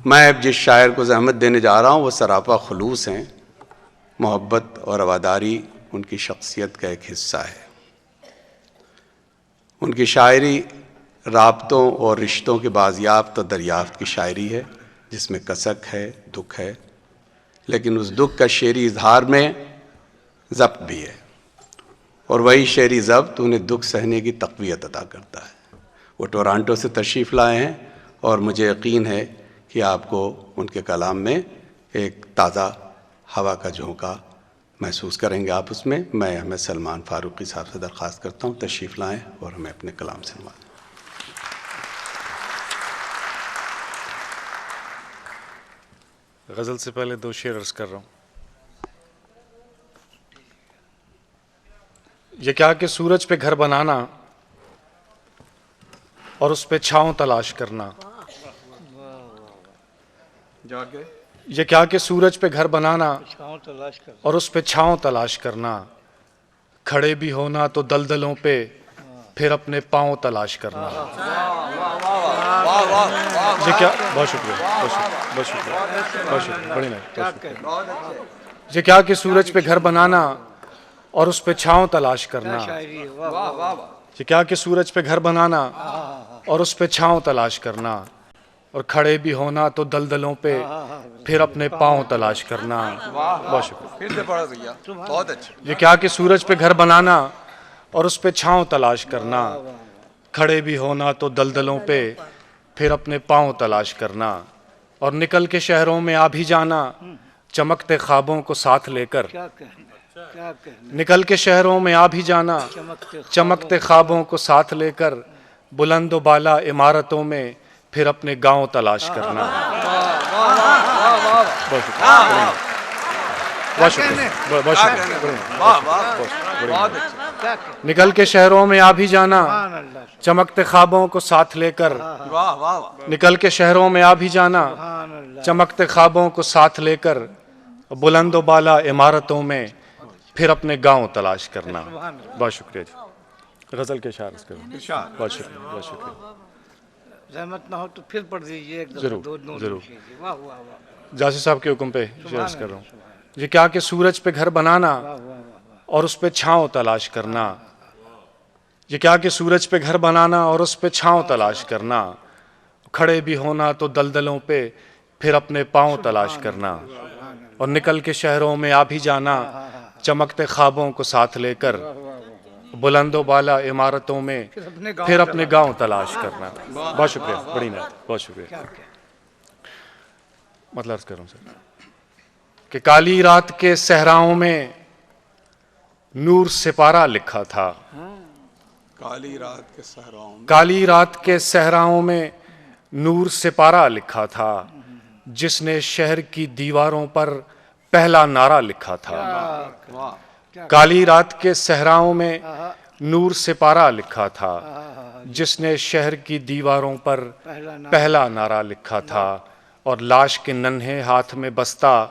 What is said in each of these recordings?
میں اب جس شاعر کو زحمت دینے جا رہا ہوں وہ سراپا خلوص ہیں. محبت اور رواداری ان کی شخصیت کا ایک حصہ ہے. ان کی شاعری رابطوں اور رشتوں کے بازیافت اور دریافت کی شاعری ہے جس میں کسک ہے، دکھ ہے، لیکن اس دکھ کا شعری اظہار میں ضبط بھی ہے، اور وہی شعری ضبط انہیں دکھ سہنے کی تقویت عطا کرتا ہے. وہ ٹورانٹو سے تشریف لائے ہیں اور مجھے یقین ہے کہ آپ کو ان کے کلام میں ایک تازہ ہوا کا جھونکا محسوس کریں گے. آپ اس میں احمد سلمان فاروقی صاحب سے درخواست کرتا ہوں تشریف لائیں اور ہمیں اپنے کلام سے نوازیں. غزل سے پہلے 2 شعر عرض کر رہا ہوں. یہ کیا کہ سورج پہ گھر بنانا اور اس پہ چھاؤں تلاش کرنا. یہ کیا کہ سورج پہ گھر بنانا اور اس پہ چھاؤں تلاش کرنا. کھڑے بھی ہونا تو دلدلوں پہ پھر اپنے پاؤں تلاش کرنا. یہ کیا بہت شکریہ بہت شکریہ بڑی مہربانی. یہ کیا کہ سورج پہ گھر بنانا اور اس پہ چھاؤں تلاش کرنا. یہ کیا کہ سورج پہ گھر بنانا اور اس پہ چھاؤں تلاش کرنا. اور کھڑے بھی ہونا تو دلدلوں پہ پھر اپنے پاؤں تلاش کرنا. بہت شکریہ. یہ کیا کہ سورج پہ گھر بنانا اور اس پہ چھاؤں تلاش کرنا. کھڑے بھی ہونا تو دلدلوں پہ پھر اپنے پاؤں تلاش کرنا. اور نکل کے شہروں میں آ بھی جانا چمکتے خوابوں کو ساتھ لے کر. نکل کے شہروں میں آ بھی جانا چمکتے خوابوں کو ساتھ لے کر. بلند و بالا عمارتوں میں پھر اپنے گاؤں تلاش کرنا. نکل کے شہروں میں آ بھی جانا چمکتے خوابوں کو ساتھ لے کر. نکل کے شہروں میں آ بھی جانا چمکتے خوابوں کو ساتھ لے کر. بلند و بالا عمارتوں میں پھر اپنے گاؤں تلاش کرنا. بہت شکریہ جی. غزل کے اشعار اس کریں. بہت شکریہ بہت شکریہ. زحمت نہ ہو تو پھر پڑھ دیجیے. ضرور. جاسر صاحب کے حکم پہ عرض کر رہا ہوں. یہ کیا کہ سورج پہ گھر بنانا اور اس پہ چھاؤں تلاش کرنا. یہ کیا کہ سورج پہ گھر بنانا اور اس پہ چھاؤں تلاش کرنا. کھڑے بھی ہونا تو دلدلوں پہ پھر اپنے پاؤں تلاش کرنا. اور نکل کے شہروں میں آ بھی جانا چمکتے خوابوں کو ساتھ لے کر. بلند و بالا عمارتوں میں پھر اپنے گاؤں تلاش کرنا. بہت شکریہ بڑی مہربانی. بہت شکریہ. مطلب عرض کر رہا ہوں سر کہ کالی رات کے صحراؤں میں نور سپارہ لکھا تھا. کالی رات کے صحراؤں میں کالی رات کے صحراؤں میں نور سپارہ لکھا تھا. جس نے شہر کی دیواروں پر پہلا نعرہ لکھا تھا. کالی رات کے صحراؤں میں نور سپارہ لکھا تھا. جس نے شہر کی دیواروں پر پہلا نعرہ لکھا تھا. اور لاش کے ننھے ہاتھ میں بستہ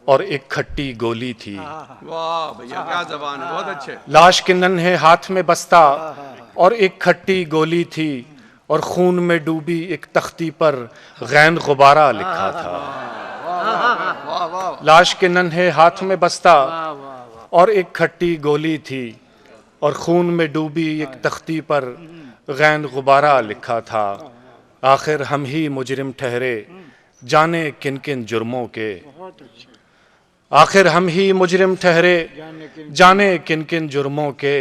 اور ایک کھٹی گولی تھی. واہ بھیا کیا زبان ہے. بہت اچھے. لاش کے ننھے ہاتھ میں بستہ اور ایک کھٹی گولی تھی. اور خون میں ڈوبی ایک تختی پر غین غبارہ لکھا تھا. لاش کے ننھے ہاتھ میں بستہ اور ایک کھٹی گولی تھی. اور خون میں ڈوبی ایک تختی پر غین غبارہ لکھا تھا. آخر ہم ہی مجرم ٹھہرے جانے کن کن جرموں کے. آخر ہم ہی مجرم ٹھہرے جانے کن کن جرموں کے.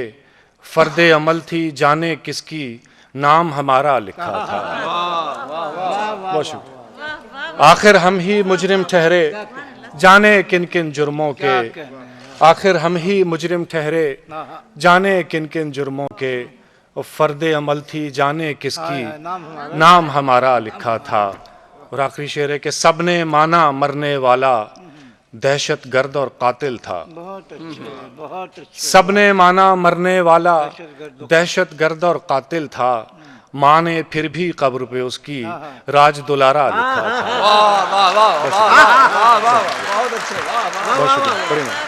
فرد عمل تھی جانے کس کی نام ہمارا لکھا تھا. بہت شکریہ. آخر ہم ہی مجرم ٹھہرے جانے کن کن جرموں کے. آخر ہم ہی مجرم ٹھہرے جانے کن کن جرموں کے. فرد عمل تھی جانے کس کی نام ہمارا لکھا تھا. اور آخری شعر ہے کہ سب نے مانا مرنے والا دہشت گرد اور قاتل تھا. سب نے مانا مرنے والا دہشت گرد اور قاتل تھا. ماں نے پھر بھی قبر پہ اس کی راج دلارا لکھا تھا.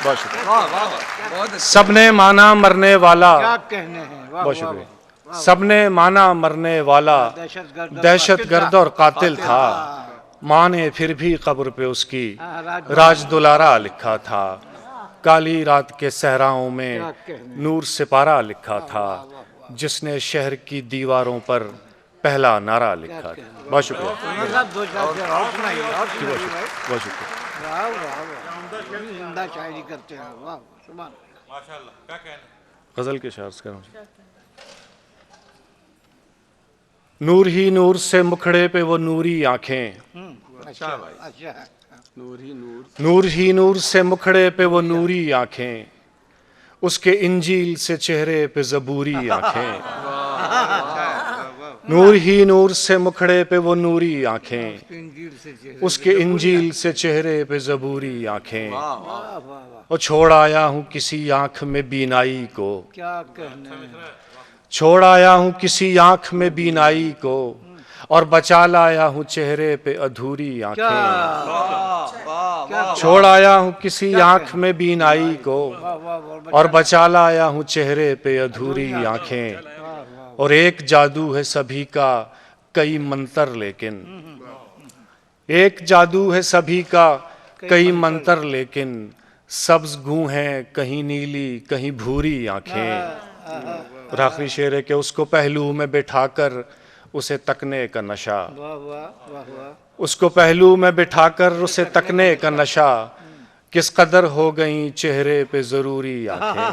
بہت شکریہ. سب نے مانا مرنے والا. بہت شکریہ. سب نے مانا مرنے والا دہشت گرد اور قاتل تھا. ماں نے پھر بھی قبر پہ اس کی راج دلارا لکھا تھا، کالی رات کے صحراؤں میں نور سپارہ لکھا تھا، جس نے شہر کی دیواروں پر پہلا نعرہ لکھا تھا۔ بہت شکریہ، دو چار شعر اور سنائیے، اور سنائیے بھائی۔ بہت شکریہ۔ واہ واہ واہ، بڑی زندہ شاعری کرتے ہیں، واہ سبحان اللہ۔ غزل کے شعر کروں۔ نور ہی نور سے مکھڑے پہ وہ نوری آنکھیں، اچھا اچھا، نور ہی نور، نور ہی نور سے مکھڑے پہ وہ نوری آنکھیں، اس کے انجیل سے چہرے پہ زبوری آنکھیں، نور ہی نور سے مکھڑے پہ وہ نوری آنکھیں، انجیل سے چہرے اس کے انجیل سے چہرے پہ زبوری آنکھیں، واہ واہ واہ، اور چھوڑ آیا ہوں کسی آنکھ میں بینائی کو، کیا کہنے ہیں، چھوڑ آیا ہوں کسی آنکھ میں بینائی کو، اور بچا لایا ہوں چہرے پہ ادھوری آنکھیں، چھوڑ آیا ہوں کسی آنکھ میں بینائی کو، واہ واہ واہ، اور بچا لایا ہوں چہرے پہ ادھوری آنکھیں، اور ایک جادو ہے سبھی کا کئی منتر لیکن، ایک جادو ہے سبھی کا کئی منتر لیکن، سبز گوں ہیں کہیں نیلی کہیں بھوری آنکھیں، اور آخری شعر ہے کہ اس کو پہلو میں بٹھا کر اسے تکنے کا نشہ، واہ واہ واہ واہ، اس کو پہلو میں بٹھا کر اسے تکنے کا نشہ، کس قدر ہو گئیں چہرے پہ ضروری آنکھیں،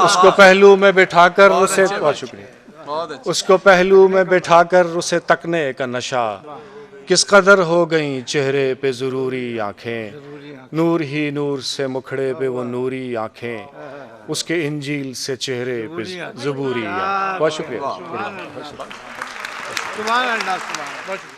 اس کو پہلو میں بٹھا کر اسے، بہت شکریہ، اس کو پہلو میں بٹھا کر اسے تکنے کا نشہ، کس قدر ہو گئیں چہرے پہ ضروری آنکھیں، نور ہی نور سے مکھڑے پہ وہ نوری آنکھیں، اس کے انجیل سے چہرے پہ زبوری آنکھیں۔ بہت شکریہ۔ سبحان اللہ، سبحان اللہ۔